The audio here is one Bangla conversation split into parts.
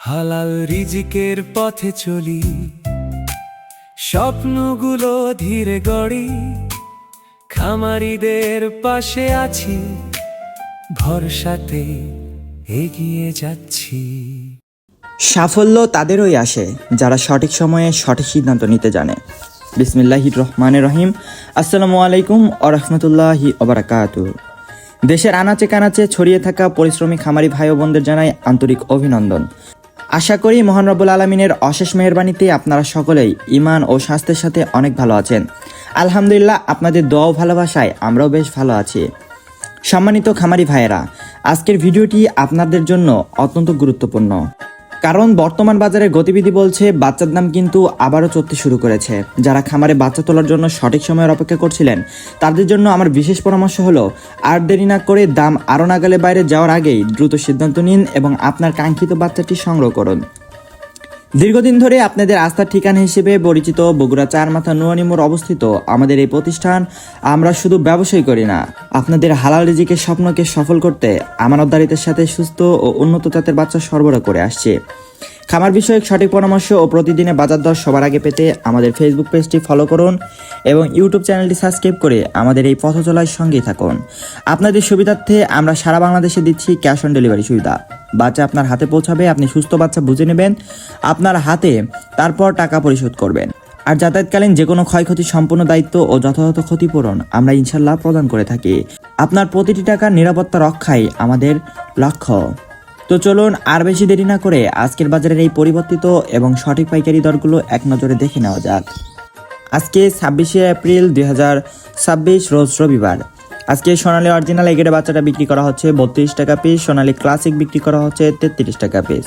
হালাল রিজিকের পথে চলি, স্বপ্নগুলো ধীরে গড়ি, খামারিদের পাশে আছি, ভরসাতে এগিয়ে যাচ্ছি। সাফল্য তাদেরই আসে যারা সঠিক সময়ে সঠিক সিদ্ধান্ত নিতে জানে। বিসমিল্লাহির রহমানির রহিম। আসসালামু আলাইকুম ওয়া রাহমাতুল্লাহি ওয়া বারাকাতুহু। দেশের আনাচে কানাচে ছড়িয়ে থাকা পরিশ্রমী খামারি ভাই ও বোনদের জানাই আন্তরিক অভিনন্দন। আশা করি মহান রব্বুল আলামিনের অশেষ মেহেরবানিতে আপনারা সকলেই ঈমান ও স্বাস্থ্যের সাথে অনেক ভালো আছেন। আলহামদুলিল্লাহ, আপনাদের দোয়া ও ভালোবাসায় আমরাও বেশ ভালো আছি। সম্মানিত খামারি ভাইয়েরা, আজকের ভিডিওটি আপনাদের জন্য অত্যন্ত গুরুত্বপূর্ণ, কারণ বর্তমান বাজারে গতিবিধি বলছে বাচ্চার দাম কিন্তু আবারও চড়তে শুরু করেছে। যারা খামারে বাচ্চা তোলার জন্য সঠিক সময়ের অপেক্ষা করছিলেন, তাদের জন্য আমার বিশেষ পরামর্শ হলো, আর দেরি না করে দাম আরও নাগালে বাইরে যাওয়ার আগেই দ্রুত সিদ্ধান্ত নিন এবং আপনার কাঙ্ক্ষিত বাচ্চাটি সংগ্রহ করুন। দীর্ঘদিন ধরে আপনাদের আস্থার ঠিকানা হিসেবে পরিচিত বগুড়া চারমাথা নুরানি মোড় অবস্থিত আমাদের এই প্রতিষ্ঠান, আমরা শুধু ব্যবসায়ী করি না, আপনাদের হালাল রিজিকের স্বপ্নকে সফল করতে আমানতদারিত্বের সাথে সুস্থ ও উন্নত জাতের বাচ্চা সরবরাহ করে আসছে। খামার বিষয়ক সঠিক পরামর্শ ও প্রতিদিনের বাজার দর সবার আগে পেতে আমাদের ফেসবুক পেজটি ফলো করুন এবং ইউটিউব চ্যানেলটি সাবস্ক্রাইব করে আমাদের এই পথ চলার সঙ্গেই থাকুন। আপনাদের সুবিধার্থে আমরা সারা বাংলাদেশে দিচ্ছি ক্যাশ অন ডেলিভারি সুবিধা। বাচ্চা আপনার হাতে পৌঁছাবে, আপনি সুস্থ বাচ্চা বুঝে নেবেন আপনার হাতে, তারপর টাকা পরিশোধ করবেন। আর যাতায়াতকালীন যে কোনো ক্ষয়ক্ষতির সম্পূর্ণ দায়িত্ব ও যথাযথ ক্ষতিপূরণ আমরা ইনশাল্লাহ প্রদান করে থাকি। আপনার প্রতিটি টাকার নিরাপত্তা রক্ষাই আমাদের লক্ষ্য। তো চলুন আর বেশি দেরি না করে আজকের বাজারের এই পরিবর্তিত এবং সঠিক পাইকারি দরগুলো এক নজরে দেখে নেওয়া যাক। আজকে 26শে এপ্রিল 2026 রোজ রবিবার। আজকে সোনালী অরিজিনাল এগের বাচ্চাটা বিক্রি করা হচ্ছে 32 টাকা পিস, সোনালী ক্লাসিক বিক্রি করা হচ্ছে 33 টাকা পিস,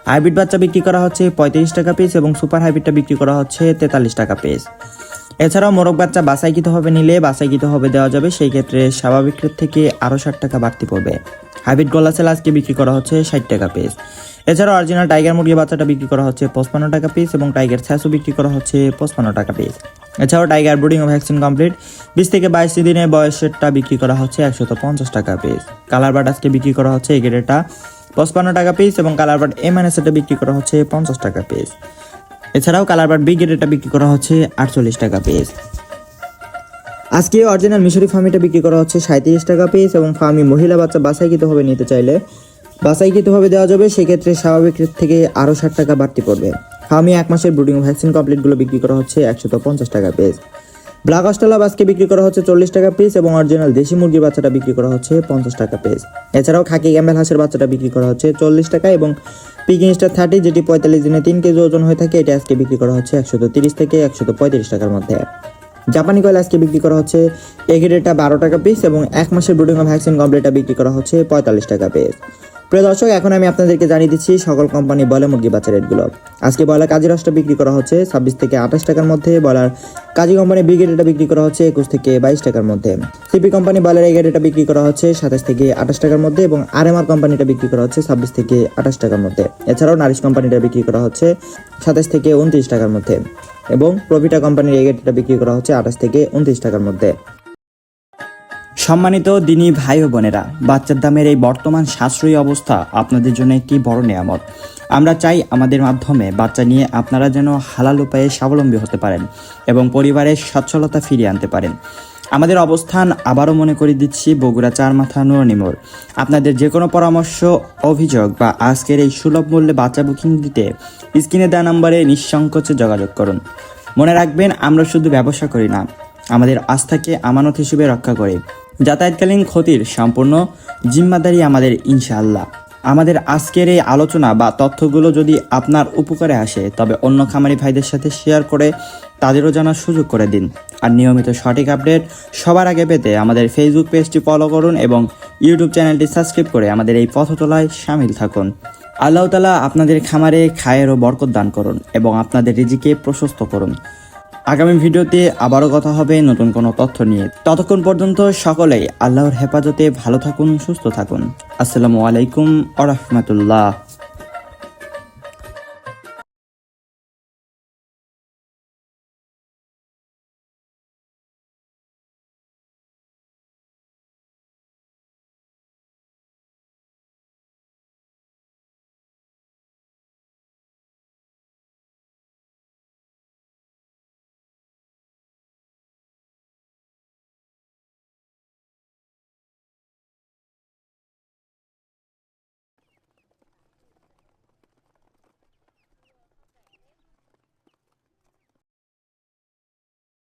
হাইব্রিড বাচ্চা বিক্রি করা হচ্ছে 35 টাকা পিস এবং সুপার হাইব্রিডটা বিক্রি করা হচ্ছে 43 টাকা পিস। এছাড়াও মোরগ বাচ্চা বাছাইকৃতভাবে নিলে বাছাইকৃতভাবে দেওয়া যাবে, সেই ক্ষেত্রে স্বাভাবিক রেট থেকে আরও 60 টাকা বাড়তি পড়বে। হাইব্রিড গোল্লা সেল আজকে বিক্রি করা হচ্ছে 60 টাকা পিস। এছাড়াও অরিজিনাল টাইগার মুরগি বাচ্চাটা বিক্রি করা হচ্ছে 55 টাকা পিস এবং টাইগার ছ্যাঁচও বিক্রি করা হচ্ছে 55 টাকা পিস। এছাড়াও টাইগার ব্রুডিং ও ভ্যাকসিন কমপ্লিট 20 থেকে 22 দিনের বয়সেরটা বিক্রি করা হচ্ছে 150 টাকা পিস। কালার বার্ড আজকে বিক্রি করা হচ্ছে এই গ্রেডেরটা 55 টাকা পিস এবং কালার বার্ড এমএনএসটা বিক্রি করা হচ্ছে 50 টাকা পিস। এছাড়াও কালার বার্ড বি গ্রেডেরটা বিক্রি করা হচ্ছে 48 টাকা পিস। আজকে অরিজিনাল মিশরি ফার্মিটা বিক্রি করা হচ্ছে 37 টাকা পিস এবং ফার্মি মহিলা বাচ্চা বাছাইকৃতভাবে নিতে চাইলে বাছাইকৃতভাবে দেওয়া যাবে, সেক্ষেত্রে স্বাভাবিক রেট থেকে আরও 60 টাকা বাড়তি পড়বে। ফার্মি 1 মাসের ব্রুডিং ভ্যাকসিন কমপ্লিটগুলো বিক্রি করা হচ্ছে 150 টাকা পিস। ব্ল্যাক অস্ট্রেলিয়া আজকে বিক্রি করা হচ্ছে 40 টাকা পিস এবং অরিজিনাল দেশি মুরগির বাচ্চাটা বিক্রি করা হচ্ছে 50 টাকা পিস। এছাড়াও খাকি ক্যাম্বেল হাঁসের বাচ্চাটা বিক্রি করা হচ্ছে 40 টাকা এবং পিকিং স্টার 30 যেটি 45 দিনে 3 কেজি ওজন হয়ে থাকে, এটা আজকে বিক্রি করা হচ্ছে 130 থেকে 135 টাকার মধ্যে। জাপানি কয়েল আজকে বিক্রি করা হচ্ছে এগ্রেডটা 12 টাকা পিস এবং 1 মাসের ব্রুডিং ও ভ্যাকসিন কমপ্লিটটা বিক্রি করা হচ্ছে 45 টাকা পিস। প্রিয় দর্শক, এখন আমি আপনাদেরকে জানিয়ে দিচ্ছি সকল কোম্পানি ব্রয়লার মুরগি বাচ্চা রেটগুলো। আজকে ব্রয়লার কাজী রসটা বিক্রি করা হচ্ছে 26 থেকে 28 টাকার মধ্যে, ব্রয়লার কাজী কোম্পানি বি গ্রেডটা বিক্রি করা হচ্ছে 21 থেকে 22 টাকার মধ্যে, সিপি কোম্পানি ব্রয়লার এ গ্রেডটা বিক্রি করা হচ্ছে 27 থেকে 28 টাকার মধ্যে এবং আরএমআর কোম্পানিটা বিক্রি করা হচ্ছে 26 থেকে 28 টাকার মধ্যে। এছাড়াও নারিশ কোম্পানিটা বিক্রি করা হচ্ছে 27 থেকে 29 টাকার মধ্যে এবং প্রভিটা কোম্পানির এ গ্রেডটা বিক্রি করা হচ্ছে 28 থেকে 29 টাকার মধ্যে। সম্মানিত দিনী ভাই ও বোনেরা, বাচ্চার দামের এই বর্তমান সাশ্রয়ী অবস্থা আপনাদের জন্য একটি বড় নিয়ামত। আমরা চাই আমাদের মাধ্যমে বাচ্চা নিয়ে আপনারা যেন হালাল উপায়ে স্বাবলম্বী হতে পারেন এবং পরিবারের সচ্ছলতা ফিরিয়ে আনতে পারেন। আমাদের অবস্থান আবারও মনে করে দিচ্ছি বগুড়া চারমাথা নুরানি মোড়। আপনাদের যে কোনো পরামর্শ, অভিযোগ বা আজকের এই সুলভ মূল্যে বাচ্চা বুকিং দিতে স্ক্রিনে দেওয়া নম্বরে নিঃসংকোচে যোগাযোগ করুন। মনে রাখবেন, আমরা শুধু ব্যবসা করি না, আমাদের আস্থাকে আমানত হিসেবে রক্ষা করি। যাতায়াতকালীন ক্ষতির সম্পূর্ণ জিম্মাদারি আমাদের ইনশাআল্লাহ। আমাদের আজকের এই আলোচনা বা তথ্যগুলো যদি আপনার উপকারে আসে, তবে অন্য খামারি ভাইদের সাথে শেয়ার করে তাদেরও জানার সুযোগ করে দিন। আর নিয়মিত সঠিক আপডেট সবার আগে পেতে আমাদের ফেসবুক পেজটি ফলো করুন এবং ইউটিউব চ্যানেলটি সাবস্ক্রাইব করে আমাদের এই পথচলায় সামিল থাকুন। আল্লাহ তাআলা আপনাদের খামারে খায়ের ও বরকত দান করুন এবং আপনাদের রিজিকে প্রশস্ত করুন। আগামী ভিডিওতে আবারও কথা হবে নতুন কোনো তথ্য নিয়ে। ততক্ষণ পর্যন্ত সকলেই আল্লাহর হেফাজতে ভালো থাকুন, সুস্থ থাকুন। আসসালামু আলাইকুম ওয়া রাহমাতুল্লাহ।